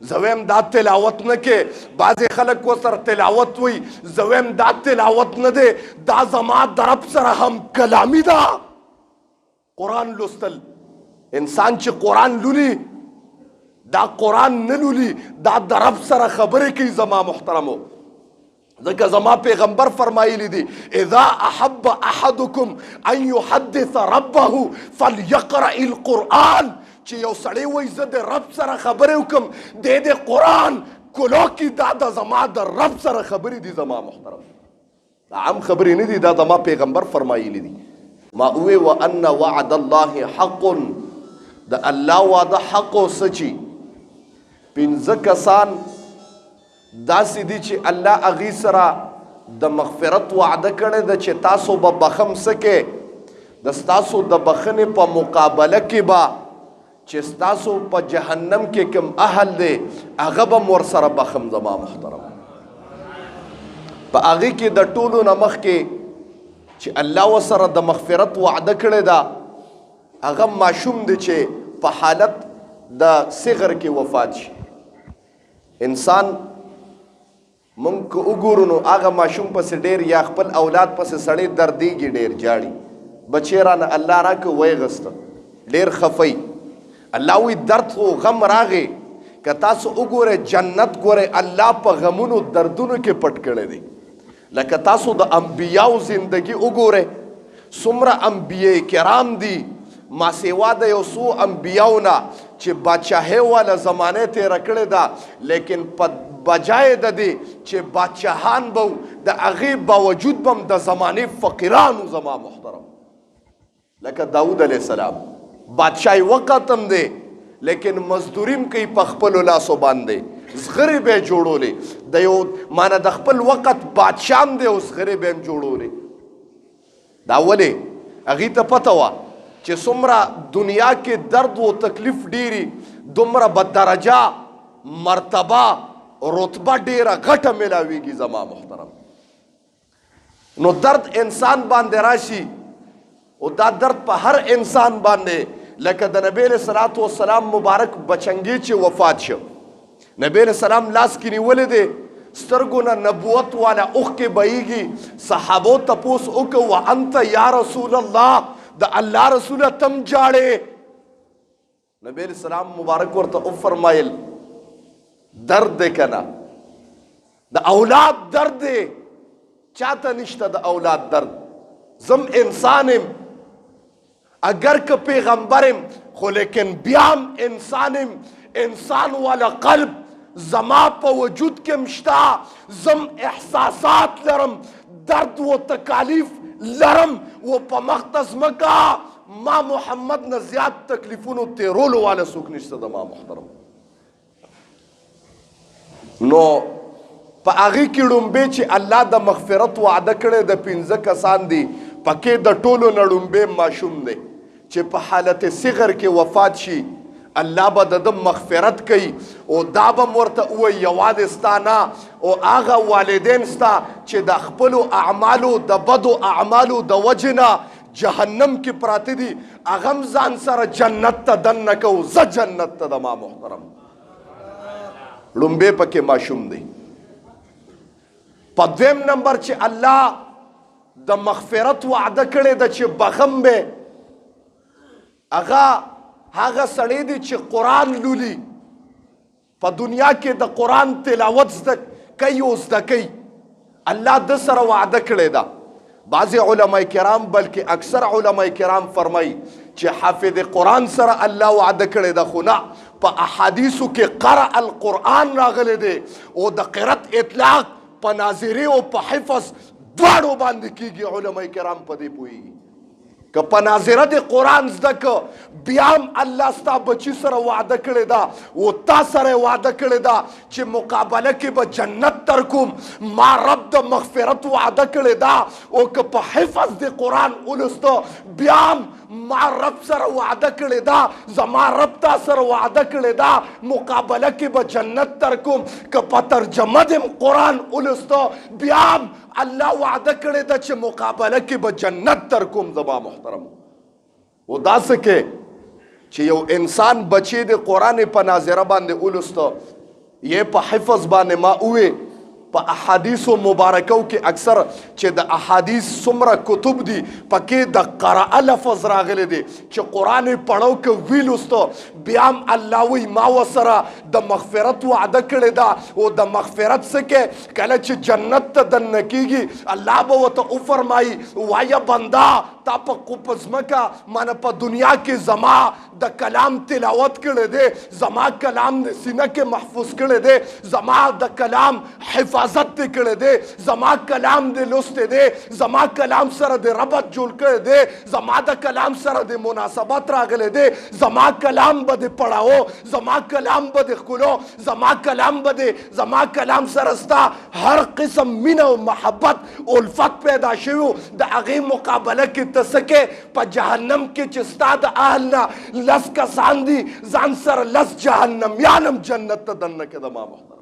زویم دا تلاوت نه کې بعضې خلک کو سره تلاوت وي زویم دا تلاوت نه دی دا زما د رب سره هم کلامی ده قرآن لوستل انسان چې قرآن لولي دا قرآن نه لولي دا د رب سره خبرې کوي زما محترمو ځکه زما پیغمبر فرمایلی دی اذا احب احدکم ان یحدث ربه فلیقرأ القرآن چې یو سړی وایي زه د رب سره خبرې وکم د قرآن کلو کې دا د زما د رب سره خبرې دي زما محترم دا عام خبرې نه دي دا زما پیغمبر فرمایلی دي ما اوه وان وعد الله حق د الله وعده حق او سچي پنځه کسان داسې دي چې الله هغې سره د مغفرت وعده کړې ده چې تاسو به بخم سکې د ستاسو د بخنې په مقابله کې به چې ستاسو په جهنم کې کوم اهل دی هغه به م ورسره بخم زما محترم په هغې کې د ټولو نه مخکې چې الله ورسره د مغفرت وعده کړې ده هغه ماشوم دی چې په حالت د صغر کې وفات شي انسان مونږ که وګورو نو هغه ماشوم پسې ډېر یا خپل اولاد پسې سړی دردېږي ډېر جاړي بچی رانه الله راکړه ویې غسته ډېر خفی الله وی درد خو غم راغې که تاسو وګورئ جنت ګورئ الله په غمونو دردونو کې پټ کړی دی لکه تاسو د انبیاو زندگی وګورئ څومره انبیاء کرام دي ما سیوا د یو څو انبیاو نه چې بادشاهۍ والا زمانه تېره کړې ده لیکن په بجای د دې چې بادشاهان به د هغې باوجود به هم د زمانې فقیرانو زما محترم لکه داود علیه السلام بادشاهی وقت هم دی لیکن مزدوریم کوي په خپلو لاسو باندې زغرې به یې جوړولې د یو معنی د خپل وقت بادشاه هم دی او زغرې به هم جوړولې دا ولې هغې ته پته وه چې څومره دنیا کې درد و تکلیف ډیری دومره به درجه مرتبه رتبه ډیره غټه ملاویږي زما محترم نو درد انسان باندې راشي او دا درد په هر انسان باندې لکه د نبی علیه الصلاة والسلام مبارک بچنګي چې وفات شو نبی علیه السلام لاس کې نیولې دی سترګو نه نبوت والا اوښکې بهیږي صحابو تپوس وکړه وانت یا رسول الله د الله رسوله تم جاړې نبی علیہ السلام مبارک ورته وفرمایل درد دی کنه د اولاد درد دی چاته نشته د اولاد درد زم انسانم اگر که پیغمبرم خو لیکن بیام انسانم انسان والا قلب زما په وجود کې مشته زم احساسات لرم درد و تکالیف لرم و په مقدس مکه ما محمد نه زیات تکلیفونو تیرولو والا څوک نشته د ما محترم نو په هغې کې ړومبې چې الله د مغفرت وعده کړی د پنځه کسان دي پکې د ټولو نه ړومبې ماشوم دی چې په حالت صغر کې وفات شي الله به د ده مغفرت کوي او دا به م ورته ووایي یوازې ستا نه او هغه والدین ستا چې د خپلو اعمالو د بدو اعمالو د وجې نه جهنم کې پراته دي هغه هم ځان سره جنت ته دننه کوو زه جنت ته د ما محترم ړومبې پکې ماشوم دی په دویم نمبر چې الله د مغفرت وعده کړې ده چې بخم به هغه سړی دی چې قرآن لولي په دنیا کې د قرآن تلاوت زده کوي او زده کوي الله د سره وعده کړې ده بعضې علما کرام بلکې اکثر علما کرام فرمایي چې حافظ قرآن سره الله وعده کړې ده خو نه په احادیثو کې قرأ القرآن راغلی دی او د قرت اطلاق په ناظري او په حفظ دواړو باندې کېږي علما کرام په دې پوهېږي که په ناظره د قرآن زده که بیا هم الله ستا بچي سره وعده کړې ده او تا سره وعده کړې ده چې مقابله کې به جنت در کوم ما رب د مغفرت وعده کړې ده او که په حفظ د قرآن ولسته بیا هم ما رب سره وعده کړې ده زما رب تا سره وعده کړې ده مقابله کې به جنت در کوم که په ترجمه د قرآن ولسته بیا هم الله وعده کړې ده چې مقابله کې به جنت در کوم زما محترم و داسې کې چې یو انسان بچی د قرآن په ناظره باندې ولسته یہ په حفظ باندې ما اوې په احادیثو مبارکو کې اکثر چې د احادیث څومره کتب دي پکې د قرأ لفظ راغلی دی چې قرآن پړو که وی لوستو بیا هم الله وی ما ورسره د مغفرت وعده کړې ده او د مغفرت څه کې کله چې جنت ته دننه کېږي الله به ورته وفرمایي وایه بنده تا په ځمکه مانه په دنیا کې زما د کلام تلاوت کړی دی زما کلام د سینه کې محفوظ کړی دی زما د کلام حفاظت دی کړی دی زما کلام دی لوستی دی زما کلام سره د ربط جوړ کړی دی زما د کلام سره د مناسبت راغلی دی زما کلام به د پړاو زما کلام به د ښکلو زما کلام سره ستا هر قسم مینه او محبت الفت پیدا شوي د هغې مقابله کې ته څه کې په جهنم کې چې ستا د اهل نه لس کسان دي ځان سره لس جهنمیان هم جنت ته دننه کې د ما محترم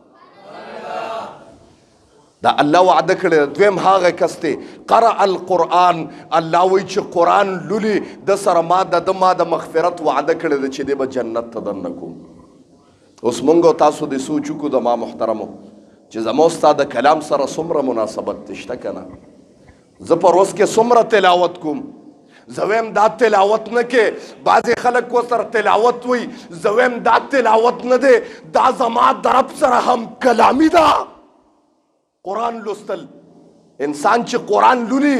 دا الله وعده کړی دویم هغه کس دی قرأ القرآن الله وایي چې قرآن لولي د سره ما د مغفرت وعده کړی ده چې دی به جنت ته دننه کوم اوس موږ او تاسو د سوچ وکړو د ما محترمو چې زما ستا د کلام سره څومره مناسبت دی شته که نه زه په روز کې څومره تلاوت کوم زویم دا تلاوت نه کې بعضې خلک ورسره تلاوت وي زویم دا تلاوت نه دی دا زما د رب سره هم کلامي ده قرآن لوستل انسان چې قرآن لولي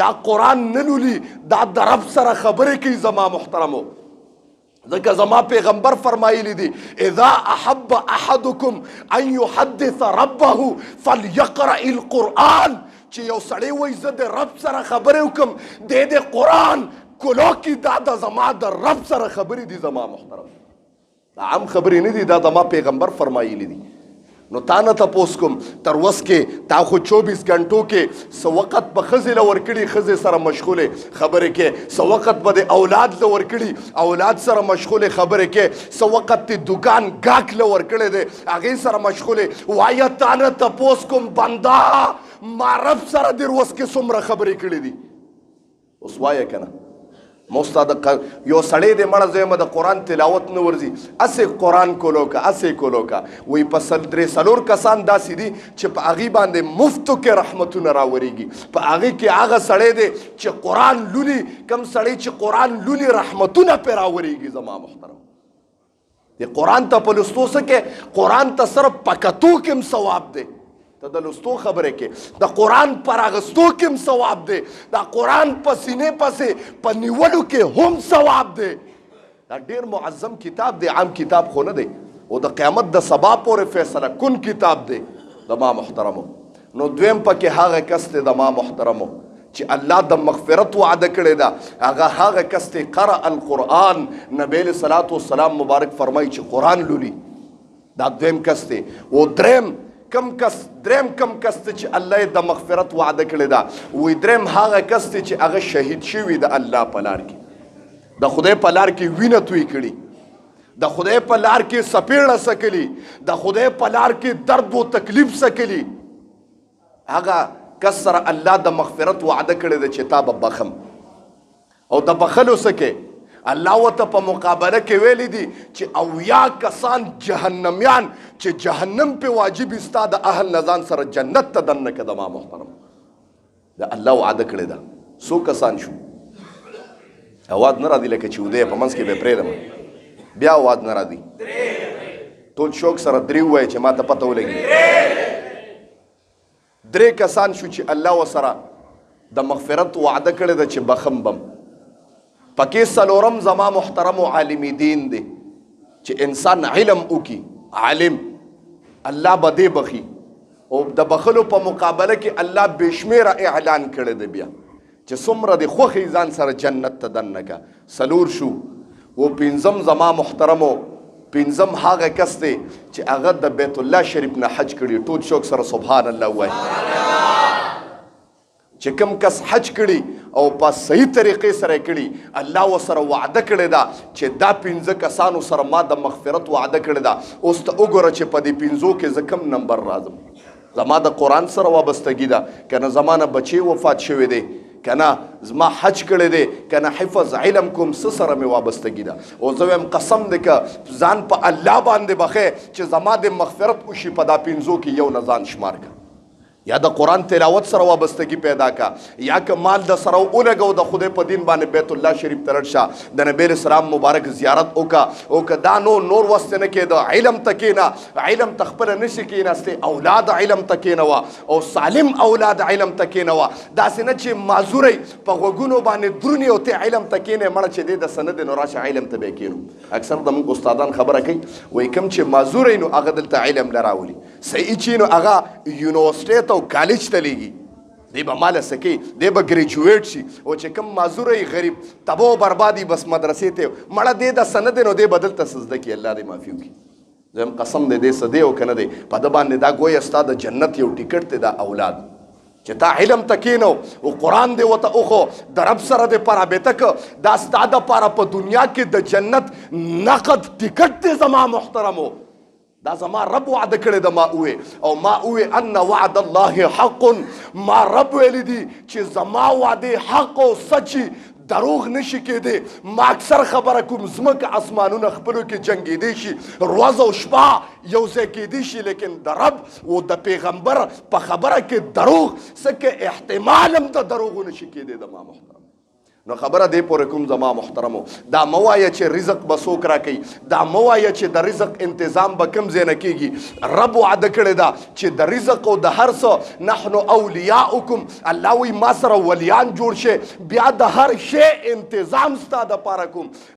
دا قرآن نه لولي دا د رب سره خبرې کوي زما محترمو ځکه زما پیغمبر فرمایلی دی اذا احب احدکم ان یحدث ربه فلیقرأ القرآن چې یو سړی وایي زه د رب سره خبرې وکړم د قرآن کلو کې دا د زما د رب سره خبرې دي زما محترم دا عام خبرې نه دي دا زما پیغمبر فرمایلی دي نو تا نه تپوس کوم تر اوس کې تا خو 24 غنټو کې څه وخت به ښځې له ورکړي ښځې سره مشغولې خبرې کې څه وخت به د اولاد له ورکړي اولاد سره مشغولې خبرې کې څه وخت د دوکان ګاک له ورکړی دی هغې سره مشغولې وایه تا نه تپوس کوم بنده ما رب سره در اوس کې څومره خبرې کړې دي اوس وایه که نه موستا د یو سړی دی مړه زویمه د قرآن تلاوت نه ورځي اسې قرآن کولو که اسې کولو که وایي په درې 4 کسان داسې دي چې په هغې باندې مفتو کې رحمتونه راورېږي په هغې کې هغه سړی دی چې قرآن لولي کم سړی چې قرآن لولي رحمتونه پرې راورېږي زما محترم د قرآن ته په لوستو څه کې قرآن ته صرف په کتو کې هم ثواب دی ته د لوستو خبرې کې د قرآن پر اغستو کې هم ثواب دی د قرآن په سینې پسې په نیولو کې هم ثواب دی دا ډېر معظم کتاب دی عام کتاب خو نه دی او د قیامت د سبا پورې فیصله کن کتاب دی د ما محترمو نو دویم پکې هغه کس دی د ما محترمو چې الله د مغفرت وعده کړی ده هغه کس دی قرأ القرآن نبی علیه صلات والسلام مبارک فرمایي چې قرآن لولي دا دویم کس دی او دریم کم کس ته چې الله د مغفرت وعده کړی ده وی دریم هغه کس ته چې هغه شهید شوي د الله په لار کې د خدای په لار کې وینه توی کړي د خدای په لار کې سپېړه سکلي د خدای په لار کې درد و تکلیف سکلي هغه کس سره الله د مغفرت وعده کړی ده چې تا به بخم او د بخلو سکې الله ورته په مقابله کې ویلی دي چې 80 کسان جهنمیان چې جهنم په واجب ستا د اهل نه ځان سره جنت ته دننه که د ما محترم د الله وعده کړې ده څو کسان شو اواز نه راځي لکه چې ودی په منځ کې به پرېږدم بیا اواز نه راځي ټول شوق سره 3 ووایه چې ما ته پته ولګي 3 کسان شو چې الله ورسره د مغفرت وعده کړې ده چې بخم بم پکې څلورم زما محترم عالم دین دی چې انسان علم وکي عالم الله به دې بخي او د بخلو په مقابله کې الله بشمیره اعلان کړی دی بیا چې څومره د خوښې ځان سره جنت ته دننه که څلور شو او پنځم زما محترمو پنځم هغه کس دی چې هغه د بیت الله شریف نه حج کړي ټول شوق سره سبحان الله وایي چې کوم کس حج کړي او په صحیح طریقې سره کړي الله ورسره وعده کړې ده چې دا 15 کسانو سره ما د مغفرت وعده کړې ده اوس ته وګوره چې په دې 15 کې زه کوم نمبر راځم زما د قرآن سره وابستګي ده که نه زما نه بچی وفات شوی دی کنه زما حج کړی دی کنه حفظ علم کوم څه سره مې وابستګي ده او زه وایم قسم دی که ځان په الله باندې بخې چې زما د مغفرت وشي په دا پنځو کې یو نه ځان شمار که یا د قرآن تلاوت سره وابستګي پیدا کا یا که مال د سره ولګو د خدای په دین باندې بیت الله شریف ته ورشه د نبی اسلام مبارک زیارت وکړه او که دا نور وست نه کېده علم ته کښېنه علم ته خپله نشي کښېناستې اولاد علم ته کښېنوه او سالم اولاد علم ته کښېنوه داسې نه چې معذوری په غوږونو باندې درونې او ته علم ته کښېنې مړه چې دی د سه نه دی نو راشه علم ته به یې کښېنو اکثر زموږ استادان خبره کوي وایي کوم چې معذوری نو هغه دلته علم نه راولي صحیح چې نو هغه یونیورسټۍ ته کالج ته لیږي دی به ماله سکی دی به ګریجویټ شي او چې کوم معذوری غریب تبو بربادي بس مدرسې ته مړه دی د سه نه دی نو دی به دلته څه زده کړي الله دې معافي وکړي زه هم قسم دی دی څه دی او که نه دی په ده باندې دا ګویه ستا د جنت یو ټیکټ دی دا اولاد چې تا علم ته کښېنو او قرآن دی ورته وښو د رب سره دې په رابطه که دا ستا دپاره په دنیا کې د جنت نقد ټیکټ دی زما محترمو دا زما رب وعده کړی د ما اوې او ما اوې ان وعد الله حق ما رب ویلی دي چې زما وعدې حق او سچي دروغ نشي کېدی ما اکثر خبره کوم ځمکه اسمانونه خپلو کې جنګېدی شي ورځ او شپه یو ځای کېدی شي لیکن د رب او د پیغمبر په خبره کې دروغ څه کې احتمال هم د دروغو نشي کېدی د ما محترم نو خبره دی پورې کوم زما محترمو دا مه وایه چې رزق به څوک راکوي دا مه وایه چې د رزق انتظام به کوم ځای نه کېږي رب وعده کړې ده چې د رزق او د هر څه نحنو اولیاؤکم الله وایي ما سره ولیان جوړ شي بیا د هر شی انتظام ستا دپاره کوم